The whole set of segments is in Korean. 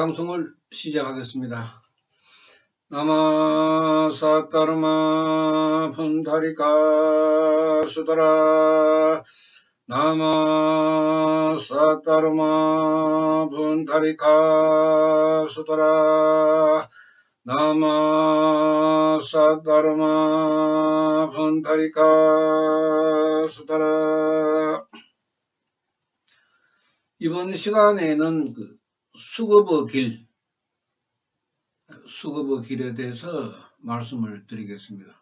방송을 시작하겠습니다. 나마사따르마 분다리카 수다라 나마사따르마 분다리카 수다라 나마사따르마 분다리카 수다라. 이번 시간에는 수급의 길에 대해서 말씀을 드리겠습니다.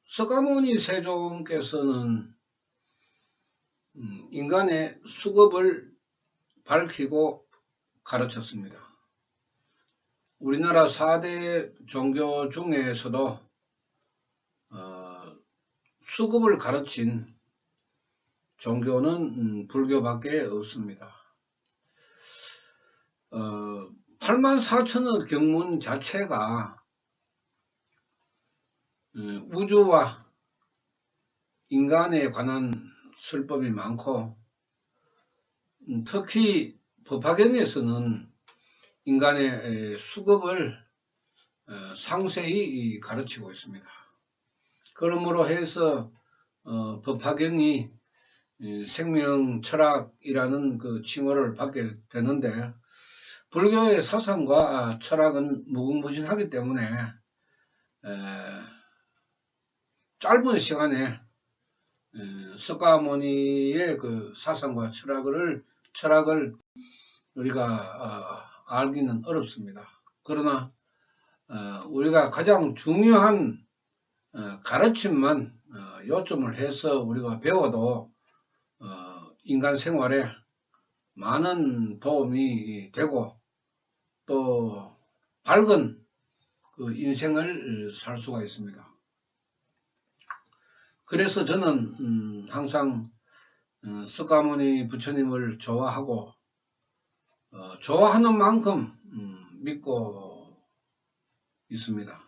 석가모니 세종께서는 인간의 수급을 밝히고 가르쳤습니다. 우리나라 4대 종교 중에서도 수급을 가르친 종교는 불교밖에 없습니다. 84,000의 경문 자체가 우주와 인간에 관한 설법이 많고, 특히 법화경에서는 인간의 수급을 상세히 가르치고 있습니다. 그러므로 해서 법화경이 생명 철학이라는 그 칭호를 받게 되는데, 불교의 사상과 철학은 무궁무진하기 때문에 짧은 시간에 석가모니의 그 사상과 철학을 우리가 알기는 어렵습니다. 그러나 우리가 가장 중요한 가르침만 요점을 해서 우리가 배워도 인간 생활에 많은 도움이 되고 또 밝은 그 인생을 살 수가 있습니다. 그래서 저는 항상 석가모니 부처님을 좋아하고 좋아하는 만큼 믿고 있습니다.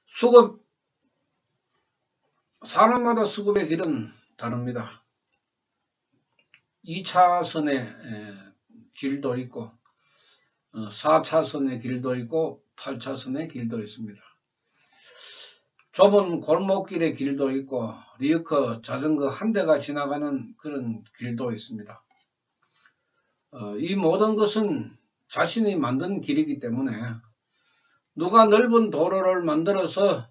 수급, 사람마다 수급의 길은 다릅니다. 2차선의 길도 있고 4차선의 길도 있고 8차선의 길도 있습니다. 좁은 골목길의 길도 있고 리어커 자전거 한 대가 지나가는 그런 길도 있습니다. 이 모든 것은 자신이 만든 길이기 때문에 누가 넓은 도로를 만들어서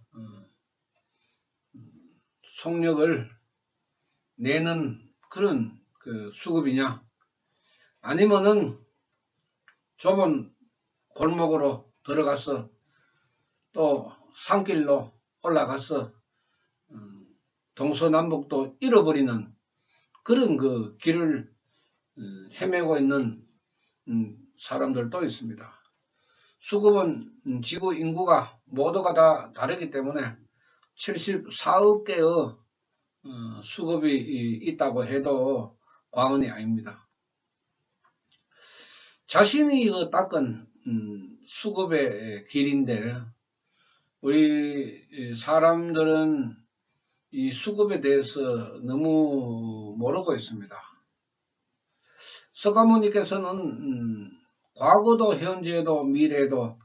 속력을 내는 그런 그 수급이냐, 아니면은 좁은 골목으로 들어가서 또 산길로 올라가서 동서남북도 잃어버리는 그런 그 길을 헤매고 있는 사람들도 있습니다. 수급은 지구 인구가 모두가 다 다르기 때문에 74억 개의 수급이 있다고 해도 과언이 아닙니다. 자신이 닦은 수급의 길인데, 우리 사람들은 이 수급에 대해서 너무 모르고 있습니다. 석가모니께서는 과거도 현재도 미래도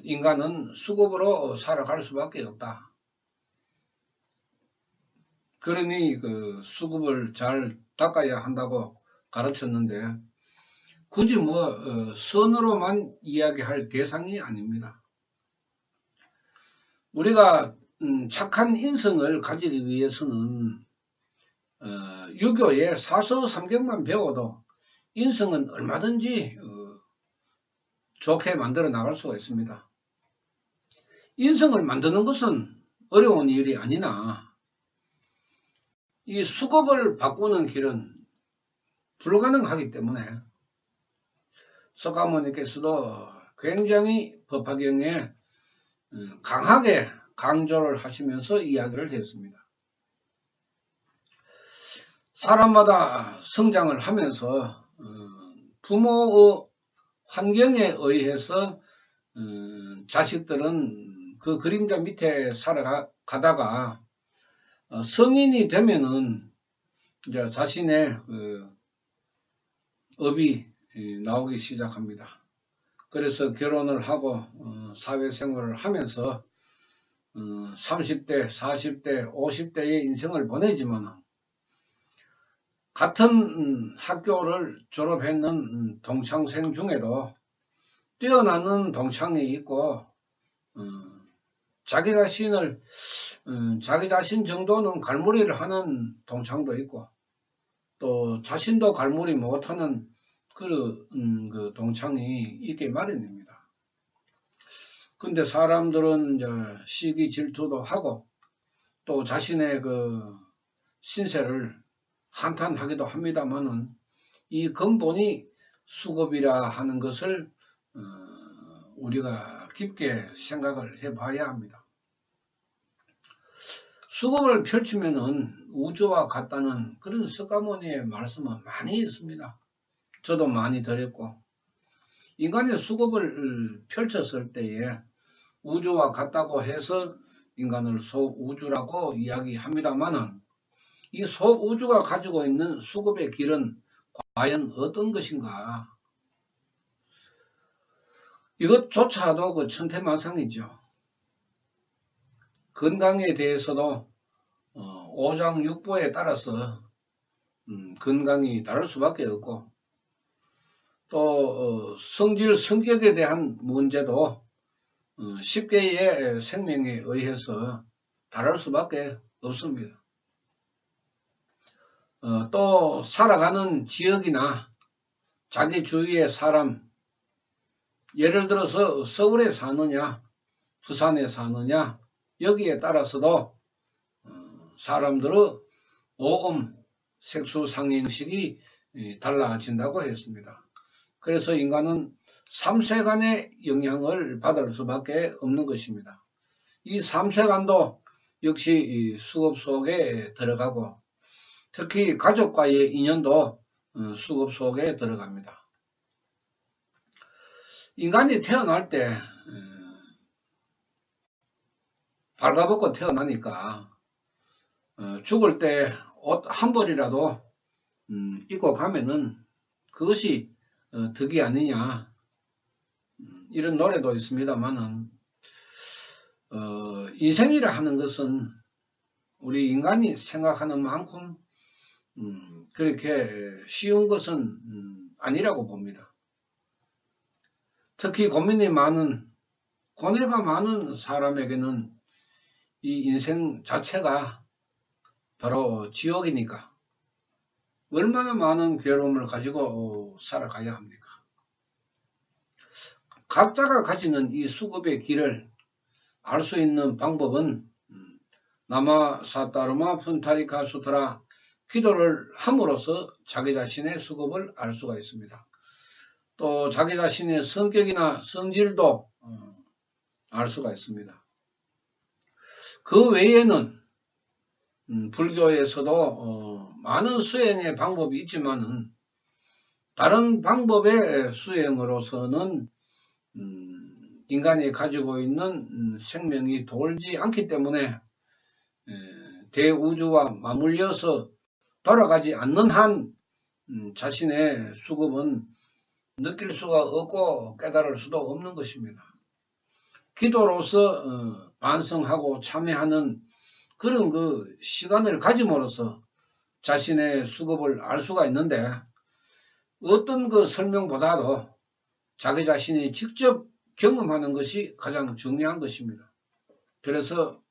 인간은 수급으로 살아갈 수밖에 없다. 그러니 그 수급을 잘 닦아야 한다고 가르쳤는데, 굳이 선으로만 이야기할 대상이 아닙니다. 우리가 착한 인성을 가지기 위해서는 유교의 사서삼경만 배워도 인성은 얼마든지 좋게 만들어 나갈 수가 있습니다. 인성을 만드는 것은 어려운 일이 아니나 이 수급을 바꾸는 길은 불가능하기 때문에 석가모니께서도 굉장히 법화경에 강하게 강조를 하시면서 이야기를 했습니다. 사람마다 성장을 하면서 부모의 환경에 의해서 자식들은 그 그림자 밑에 살아가다가 성인이 되면은 이제 자신의 업이 나오기 시작합니다. 그래서 결혼을 하고 사회생활을 하면서 30대, 40대, 50대의 인생을 보내지만 같은 학교를 졸업했는 동창생 중에도 뛰어나는 동창이 있고 자기 자신 정도는 갈무리를 하는 동창도 있고 또 자신도 갈무리 못하는 그 동창이 있게 마련입니다. 근데 사람들은 이제 시기 질투도 하고 또 자신의 그 신세를 한탄하기도 합니다만은 이 근본이 수급이라 하는 것을 우리가 깊게 생각을 해봐야 합니다. 수급을 펼치면은 우주와 같다는 그런 석가모니의 말씀은 많이 있습니다. 저도 많이 드렸고 인간의 수급을 펼쳤을 때에 우주와 같다고 해서 인간을 소우주라고 이야기합니다만은 이 소우주가 가지고 있는 수급의 길은 과연 어떤 것인가? 이것조차도 그 천태만상이죠. 건강에 대해서도 오장육부에 따라서 건강이 다를 수밖에 없고 또 성질 성격에 대한 문제도 10개의 생명에 의해서 다를 수밖에 없습니다. 또 살아가는 지역이나 자기 주위의 사람, 예를 들어서 서울에 사느냐 부산에 사느냐 여기에 따라서도 사람들의 오음 색수상행식이 달라진다고 했습니다. 그래서 인간은 3세간의 영향을 받을 수밖에 없는 것입니다. 이 3세간도 역시 수급 속에 들어가고 특히 가족과의 인연도 수급 속에 들어갑니다. 인간이 태어날 때 발가벗고 태어나니까 죽을 때 옷 한 벌이라도 입고 가면은 그것이 덕이 아니냐 이런 노래도 있습니다만은 인생이라 하는 것은 우리 인간이 생각하는 만큼 그렇게 쉬운 것은 아니라고 봅니다. 특히 고민이 많은 고뇌가 많은 사람에게는 이 인생 자체가 바로 지옥이니까 얼마나 많은 괴로움을 가지고 살아가야 합니까? 각자가 가지는 이 수급의 길을 알 수 있는 방법은 나마사타르마 푼타리카 수트라 기도를 함으로써 자기 자신의 수급을 알 수가 있습니다. 또 자기 자신의 성격이나 성질도 알 수가 있습니다. 그 외에는 불교에서도 많은 수행의 방법이 있지만은 다른 방법의 수행으로서는 인간이 가지고 있는 생명이 돌지 않기 때문에 대우주와 맞물려서 돌아가지 않는 한 자신의 수급은 느낄 수가 없고 깨달을 수도 없는 것입니다. 기도로서 반성하고 참회하는 그런 그 시간을 가짐으로써 자신의 수급을 알 수가 있는데 어떤 그 설명보다도 자기 자신이 직접 경험하는 것이 가장 중요한 것입니다. 그래서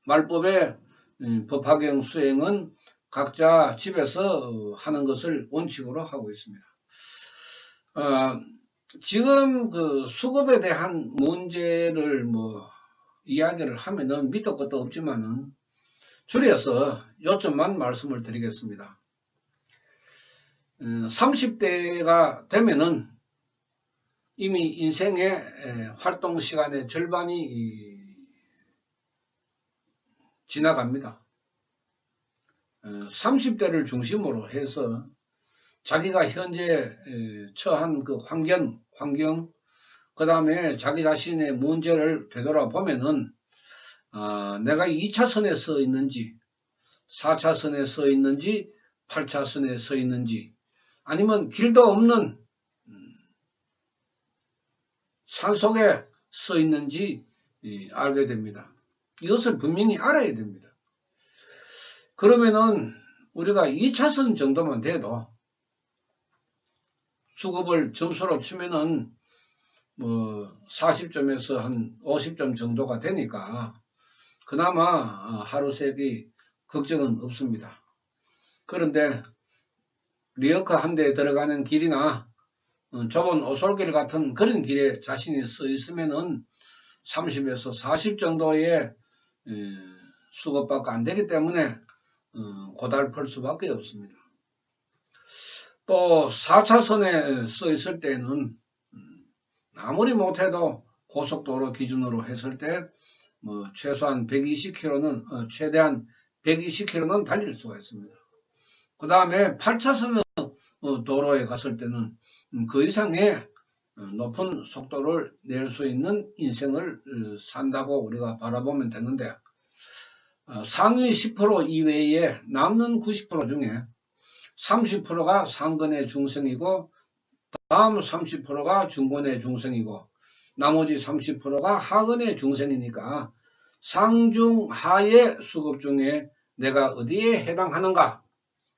말법의 법화경 수행은 각자 집에서 하는 것을 원칙으로 하고 있습니다. 지금 그 수급에 대한 문제를 이야기를 하면은 밑도 끝도 없지만은 줄여서 요점만 말씀을 드리겠습니다. 30대가 되면은 이미 인생의 활동 시간의 절반이 지나갑니다. 30대를 중심으로 해서 자기가 현재 처한 그 환경, 그 다음에 자기 자신의 문제를 되돌아보면은 내가 2차선에 서 있는지 4차선에 서 있는지 8차선에 서 있는지 아니면 길도 없는 산속에 서 있는지 알게 됩니다. 이것을 분명히 알아야 됩니다. 그러면은 우리가 2차선 정도만 돼도 수급을 점수로 치면은 뭐 40점에서 한 50점 정도가 되니까 그나마 하루 세기 걱정은 없습니다. 그런데 리어카 한 대에 들어가는 길이나 좁은 오솔길 같은 그런 길에 자신이 서 있으면은 30에서 40 정도의 수급밖에 안 되기 때문에 고달플 수밖에 없습니다. 또 4차선에 서 있을 때는 아무리 못해도 고속도로 기준으로 했을 때 뭐 최소한 120km는 최대한 120km는 달릴 수가 있습니다. 그 다음에 8차선 도로에 갔을 때는 그 이상의 높은 속도를 낼 수 있는 인생을 산다고 우리가 바라보면 되는데 상위 10% 이외에 남는 90% 중에 30%가 상근의 중생이고 다음 30%가 중근의 중생이고 나머지 30%가 하근의 중생이니까 상중하의 수급 중에 내가 어디에 해당하는가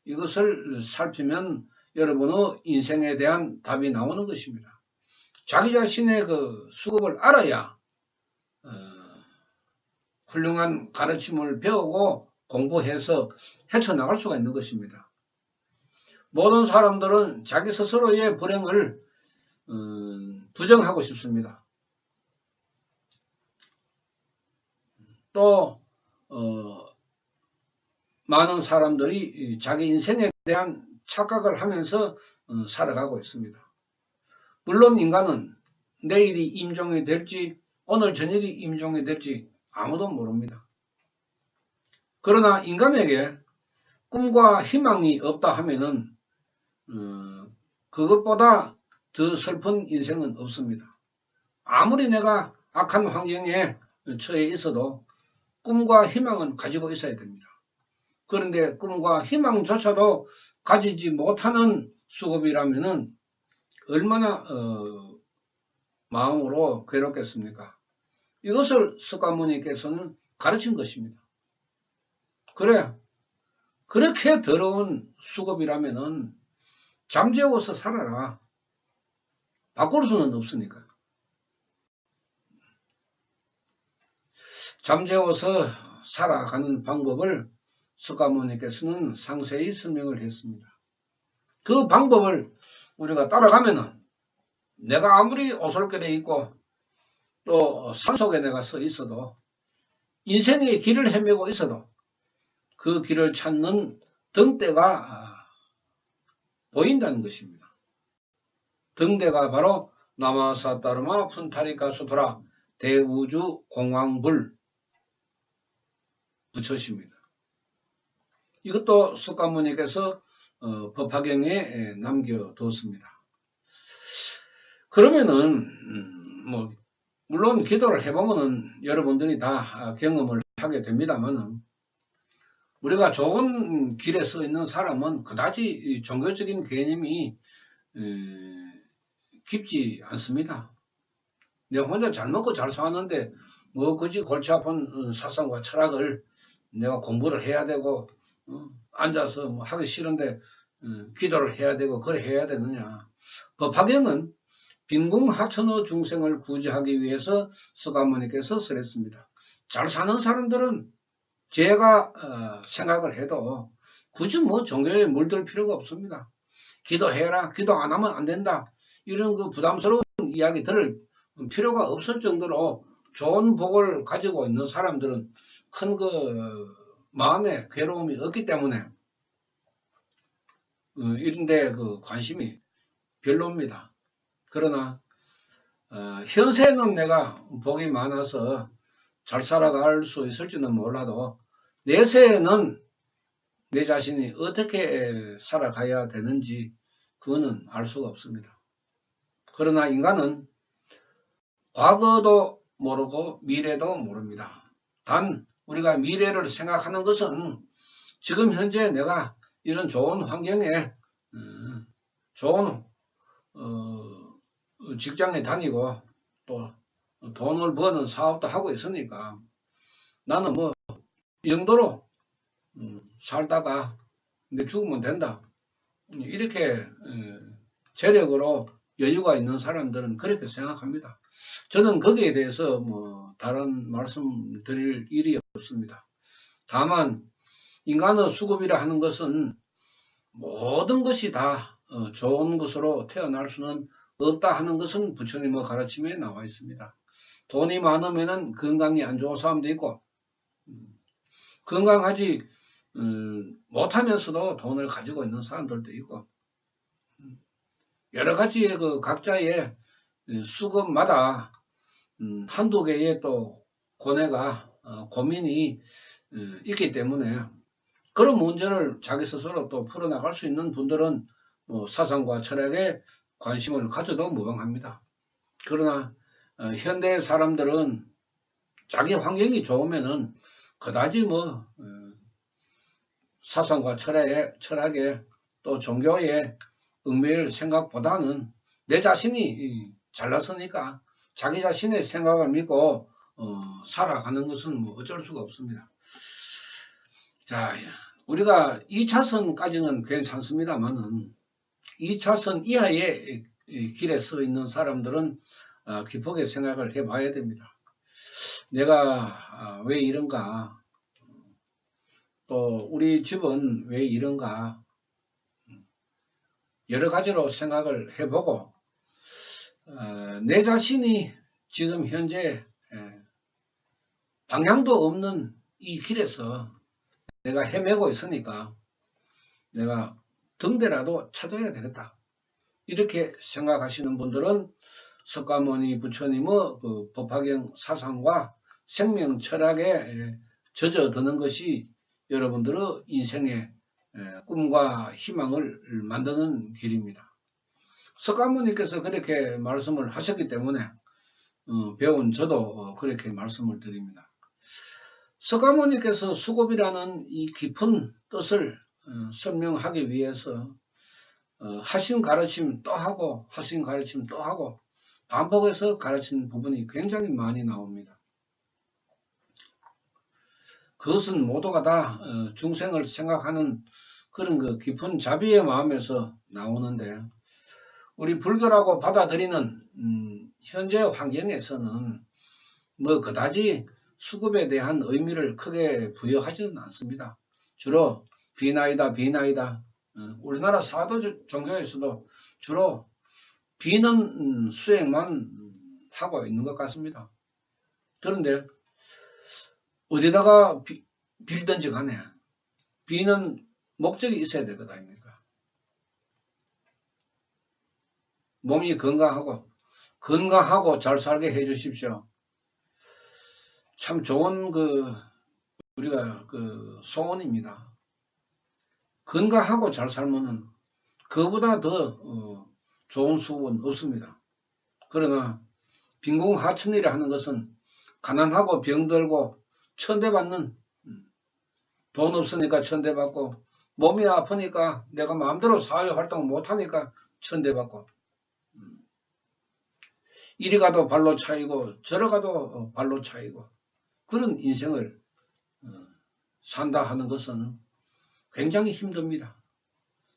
이것을 살피면 여러분의 인생에 대한 답이 나오는 것입니다. 자기 자신의 그 수급을 알아야 훌륭한 가르침을 배우고 공부해서 헤쳐나갈 수가 있는 것입니다. 모든 사람들은 자기 스스로의 불행을 부정하고 싶습니다. 또 많은 사람들이 자기 인생에 대한 착각을 하면서 살아가고 있습니다. 물론 인간은 내일이 임종이 될지 오늘 저녁이 임종이 될지 아무도 모릅니다. 그러나 인간에게 꿈과 희망이 없다 하면은 그것보다 더 슬픈 인생은 없습니다. 아무리 내가 악한 환경에 처해 있어도 꿈과 희망은 가지고 있어야 됩니다. 그런데 꿈과 희망조차도 가지지 못하는 수급이라면은 얼마나 마음으로 괴롭겠습니까? 이것을 석가모니께서는 가르친 것입니다. 그래, 그렇게 더러운 수급이라면은 잠재워서 살아라. 바꿀 수는 없으니까. 잠재워서 살아가는 방법을 석가모니께서는 상세히 설명을 했습니다. 그 방법을 우리가 따라가면은 내가 아무리 오솔길에 있고 또 산속에 내가 서 있어도 인생의 길을 헤매고 있어도 그 길을 찾는 등대가 보인다는 것입니다. 등대가 바로 나마사따르마 푼타리카 수토라 대우주 공황불 부처십니다. 이것도 석가모니께서 법화경에 남겨뒀습니다. 그러면은 뭐 물론 기도를 해보면은 여러분들이 다 경험을 하게 됩니다만은 우리가 좋은 길에 서 있는 사람은 그다지 종교적인 개념이 깊지 않습니다. 내가 혼자 잘 먹고 잘 사는데 뭐 굳이 골치 아픈 사상과 철학을 내가 공부를 해야 되고 앉아서 뭐 하기 싫은데 기도를 해야 되고 그래 해야 되느냐. 법화경은 빈궁하천의 중생을 구제하기 위해서 석가모니께서 설했습니다. 잘 사는 사람들은 제가 생각을 해도 굳이 뭐 종교에 물들 필요가 없습니다. 기도해라, 기도 안 하면 안 된다, 이런 그 부담스러운 이야기 들을 필요가 없을 정도로 좋은 복을 가지고 있는 사람들은 큰 그 마음에 괴로움이 없기 때문에 이런데 그 관심이 별로입니다. 그러나 현세는 내가 복이 많아서 잘 살아갈 수 있을지는 몰라도 내세에는 내 자신이 어떻게 살아가야 되는지 그거는 알 수가 없습니다. 그러나 인간은 과거도 모르고 미래도 모릅니다. 단 우리가 미래를 생각하는 것은 지금 현재 내가 이런 좋은 환경에 좋은 직장에 다니고 또 돈을 버는 사업도 하고 있으니까 나는 뭐 이 정도로 살다가 내 죽으면 된다. 이렇게 재력으로 여유가 있는 사람들은 그렇게 생각합니다. 저는 거기에 대해서 뭐 다른 말씀 드릴 일이 없습니다. 다만 인간의 수급이라 하는 것은 모든 것이 다 좋은 것으로 태어날 수는 없다 하는 것은 부처님의 가르침에 나와 있습니다. 돈이 많으면 건강이 안 좋은 사람도 있고 건강하지 못하면서도 돈을 가지고 있는 사람들도 있고 여러 가지의 그 각자의 수급마다 한두 개의 또 고뇌가 고민이 있기 때문에 그런 문제를 자기 스스로 또 풀어나갈 수 있는 분들은 뭐 사상과 철학에 관심을 가져도 무방합니다. 그러나 현대 사람들은 자기 환경이 좋으면은 그다지 뭐 사상과 철학에 또 종교에 얽매일 생각보다는 내 자신이 잘났으니까 자기 자신의 생각을 믿고 살아가는 것은 뭐 어쩔 수가 없습니다. 자, 우리가 2차선까지는 괜찮습니다만은 2차선 이하의 길에 서 있는 사람들은 깊게 생각을 해봐야 됩니다. 내가 왜 이런가? 또 우리 집은 왜 이런가? 여러 가지로 생각을 해보고 내 자신이 지금 현재 방향도 없는 이 길에서 내가 헤매고 있으니까 내가 등대라도 찾아야 되겠다. 이렇게 생각하시는 분들은 석가모니 부처님의 그 법화경 사상과 생명 철학에 젖어드는 것이 여러분들의 인생의 꿈과 희망을 만드는 길입니다. 석가모니께서 그렇게 말씀을 하셨기 때문에 배운 저도 그렇게 말씀을 드립니다. 석가모니께서 수급이라는 이 깊은 뜻을 설명하기 위해서 하신 가르침 또 하고 하신 가르침 또 하고 반복해서 가르치는 부분이 굉장히 많이 나옵니다. 그것은 모두가 다 중생을 생각하는 그런 그 깊은 자비의 마음에서 나오는데 우리 불교라고 받아들이는 현재 환경에서는 뭐 그다지 수급에 대한 의미를 크게 부여하지는 않습니다. 주로 비나이다 비나이다. 우리나라 사도 종교에서도 주로 비는 수행만 하고 있는 것 같습니다. 그런데 어디다가 빌든지 간에 비는 목적이 있어야 될 것 아닙니까? 몸이 건강하고 잘 살게 해 주십시오. 참 좋은 우리가 소원입니다. 건강하고 잘 살면은 그보다 더 좋은 수업은 없습니다. 그러나 빈궁하천이라 하는 것은 가난하고 병들고 천대받는 돈 없으니까 천대받고 몸이 아프니까 내가 마음대로 사회활동 못하니까 천대받고 이리 가도 발로 차이고 저리 가도 발로 차이고 그런 인생을 산다 하는 것은 굉장히 힘듭니다.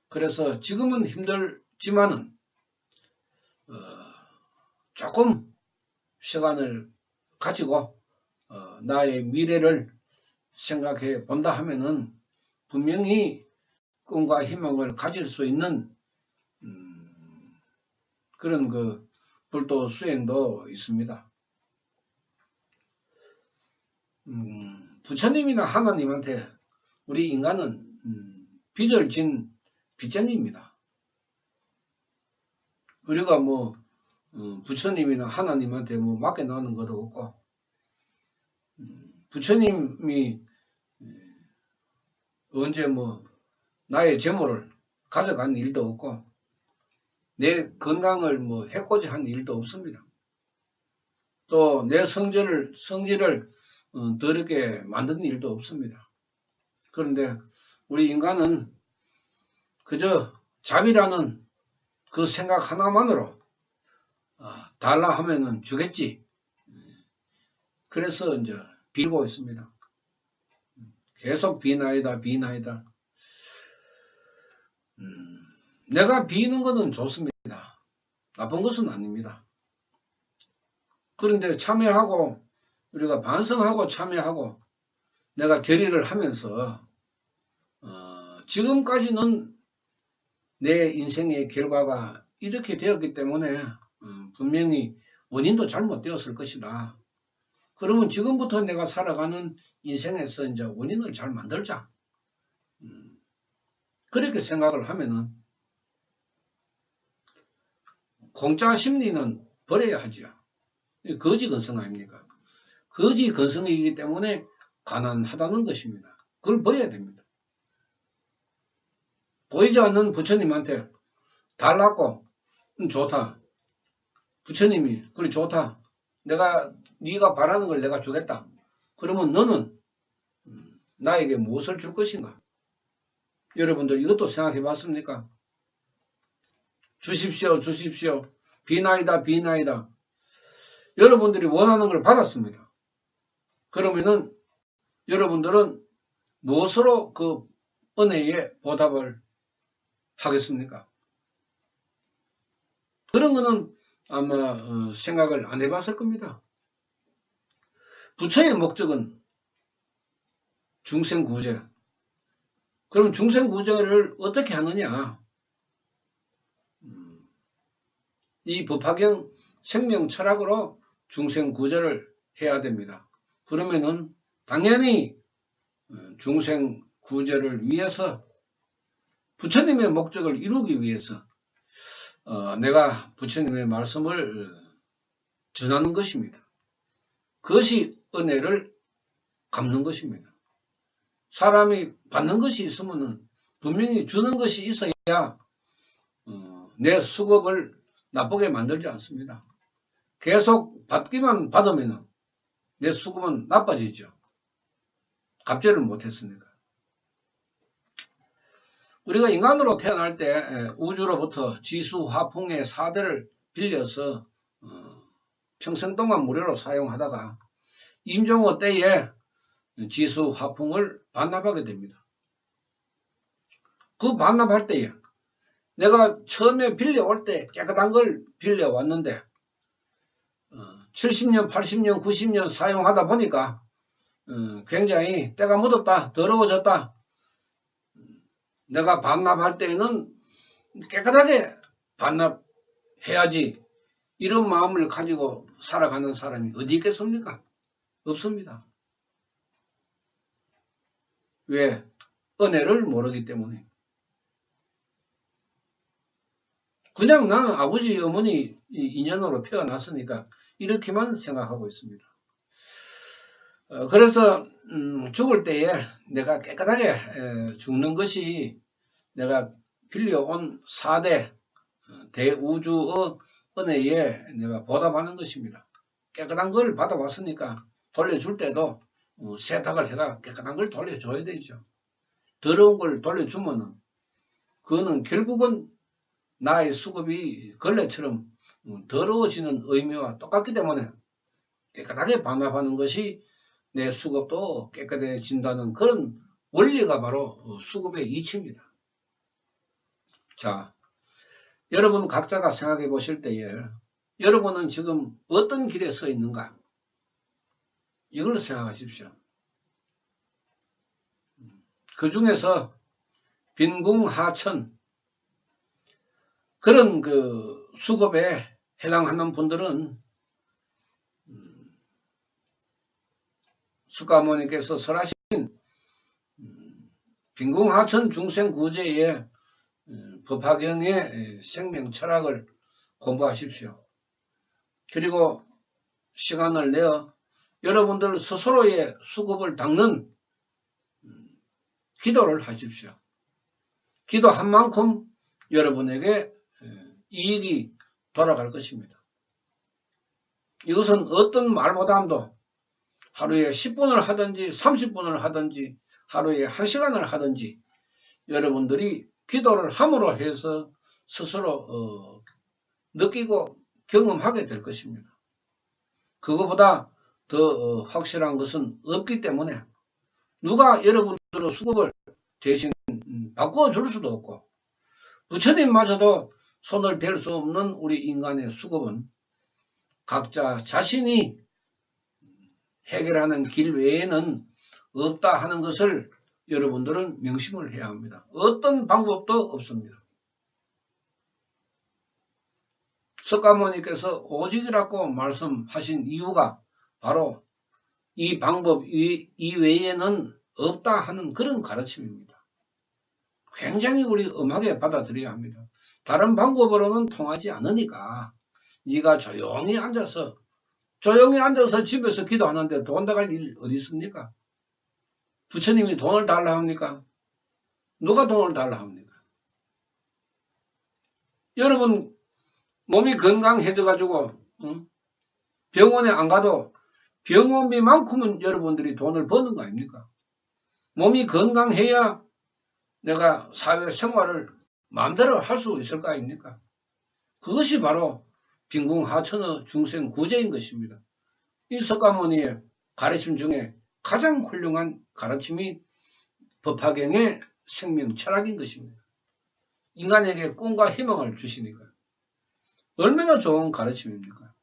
그래서 지금은 힘들지만은 조금 시간을 가지고 나의 미래를 생각해 본다 하면은 분명히 꿈과 희망을 가질 수 있는 그런 불도 수행도 있습니다. 부처님이나 하나님한테 우리 인간은 빚을 진 빚쟁이입니다. 우리가 뭐 부처님이나 하나님한테 뭐 맡겨놓는 것도 없고 부처님이 언제 뭐 나의 재물을 가져간 일도 없고 내 건강을 뭐 해코지 한 일도 없습니다. 또 내 성질을 더럽게 만든 일도 없습니다. 그런데 우리 인간은 그저 잡이라는 그 생각 하나만으로 달라 하면은 주겠지. 그래서 이제 빌고 있습니다. 계속 비나이다. 내가 비는 것은 좋습니다. 나쁜 것은 아닙니다. 그런데 참여하고 우리가 반성하고 참여하고 내가 결의를 하면서 지금까지는 내 인생의 결과가 이렇게 되었기 때문에 분명히 원인도 잘못되었을 것이다. 그러면 지금부터 내가 살아가는 인생에서 이제 원인을 잘 만들자. 그렇게 생각을 하면은 공짜 심리는 버려야 하죠. 거지 근성 아닙니까? 거지 근성이기 때문에 가난하다는 것입니다. 그걸 버려야 됩니다. 보이지 않는 부처님한테 달라고 좋다. 부처님이 그래 좋다. 네가 바라는 걸 내가 주겠다. 그러면 너는 나에게 무엇을 줄 것인가? 여러분들 이것도 생각해 봤습니까? 주십시오. 비나이다. 여러분들이 원하는 걸 받았습니다. 그러면은 여러분들은 무엇으로 그 은혜에 보답을 하겠습니까? 그런 거는 아마 생각을 안 해봤을 겁니다. 부처의 목적은 중생구제. 그럼 중생구제를 어떻게 하느냐? 이 법화경 생명 철학으로 중생구제를 해야 됩니다. 그러면은 당연히 중생구제를 위해서 부처님의 목적을 이루기 위해서 내가 부처님의 말씀을 전하는 것입니다. 그것이 은혜를 갚는 것입니다. 사람이 받는 것이 있으면 분명히 주는 것이 있어야 내 수급을 나쁘게 만들지 않습니다. 계속 받기만 받으면 내 수급은 나빠지죠. 갑절을 못했으니까. 우리가 인간으로 태어날 때 우주로부터 지수, 화풍의 4대를 빌려서 평생 동안 무료로 사용하다가 임종호 때에 지수, 화풍을 반납하게 됩니다. 그 반납할 때에 내가 처음에 빌려올 때 깨끗한 걸 빌려왔는데 70년, 80년, 90년 사용하다 보니까 굉장히 때가 묻었다, 더러워졌다. 내가 반납할 때에는 깨끗하게 반납해야지 이런 마음을 가지고 살아가는 사람이 어디 있겠습니까? 없습니다. 왜? 은혜를 모르기 때문에. 그냥 나는 아버지, 어머니 인연으로 태어났으니까 이렇게만 생각하고 있습니다. 그래서 죽을 때에 내가 깨끗하게 죽는 것이 내가 빌려온 4대 대우주의 은혜에 내가 보답하는 것입니다. 깨끗한 걸 받아왔으니까 돌려줄 때도 세탁을 해가 깨끗한 걸 돌려줘야 되죠. 더러운 걸 돌려주면은 그거는 결국은 나의 수급이 걸레처럼 더러워지는 의미와 똑같기 때문에 깨끗하게 반납하는 것이 내 수급도 깨끗해진다는 그런 원리가 바로 수급의 이치입니다. 자, 여러분 각자가 생각해 보실 때에 여러분은 지금 어떤 길에 서 있는가? 이걸 생각하십시오. 그 중에서 빈궁하천 그런 그 수급에 해당하는 분들은 숙가모니께서 설하신 빈궁하천 중생구제의 법화경의 생명 철학을 공부하십시오. 그리고 시간을 내어 여러분들 스스로의 수급을 닦는 기도를 하십시오. 기도한 만큼 여러분에게 이익이 돌아갈 것입니다. 이것은 어떤 말보다도 하루에 10분을 하든지 30분을 하든지 하루에 1시간을 하든지 여러분들이 기도를 함으로 해서 스스로 느끼고 경험하게 될 것입니다. 그거보다 더 확실한 것은 없기 때문에 누가 여러분들의 수급을 대신 바꾸어 줄 수도 없고 부처님마저도 손을 댈 수 없는 우리 인간의 수급은 각자 자신이 해결하는 길 외에는 없다 하는 것을 여러분들은 명심을 해야 합니다. 어떤 방법도 없습니다. 석가모니께서 오직이라고 말씀하신 이유가 바로 이 방법 이외에는 없다 하는 그런 가르침입니다. 굉장히 우리 엄하게 받아들여야 합니다. 다른 방법으로는 통하지 않으니까 네가 조용히 앉아서 집에서 기도하는데 돈 나갈 일 어디 있습니까? 부처님이 돈을 달라 합니까? 누가 돈을 달라 합니까? 여러분 몸이 건강해져 가지고 병원에 안 가도 병원비만큼은 여러분들이 돈을 버는 거 아닙니까? 몸이 건강해야 내가 사회생활을 마음대로 할 수 있을 거 아닙니까? 그것이 바로 빈궁하천의 중생구제인 것입니다. 이 석가모니의 가르침 중에 가장 훌륭한 가르침이 법화경의 생명 철학인 것입니다. 인간에게 꿈과 희망을 주시니까 얼마나 좋은 가르침입니까?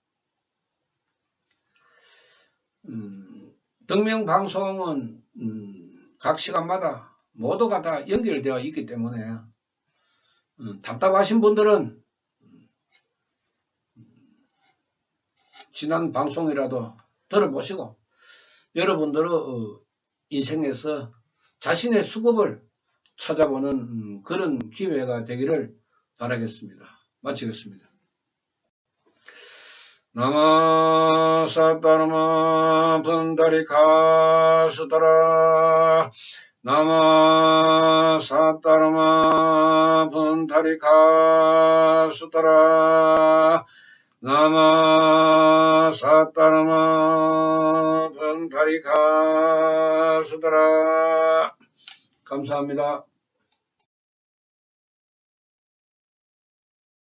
등명방송은 각 시간마다 모두가 다 연결되어 있기 때문에 답답하신 분들은 지난 방송이라도 들어보시고 여러분들의 인생에서 자신의 수급을 찾아보는 그런 기회가 되기를 바라겠습니다. 마치겠습니다. 나마 사타르마 분다리카 수다라 나마 사타르마 분다리카 수다라 나마 사타르마 분다리카 수다라 감사합니다.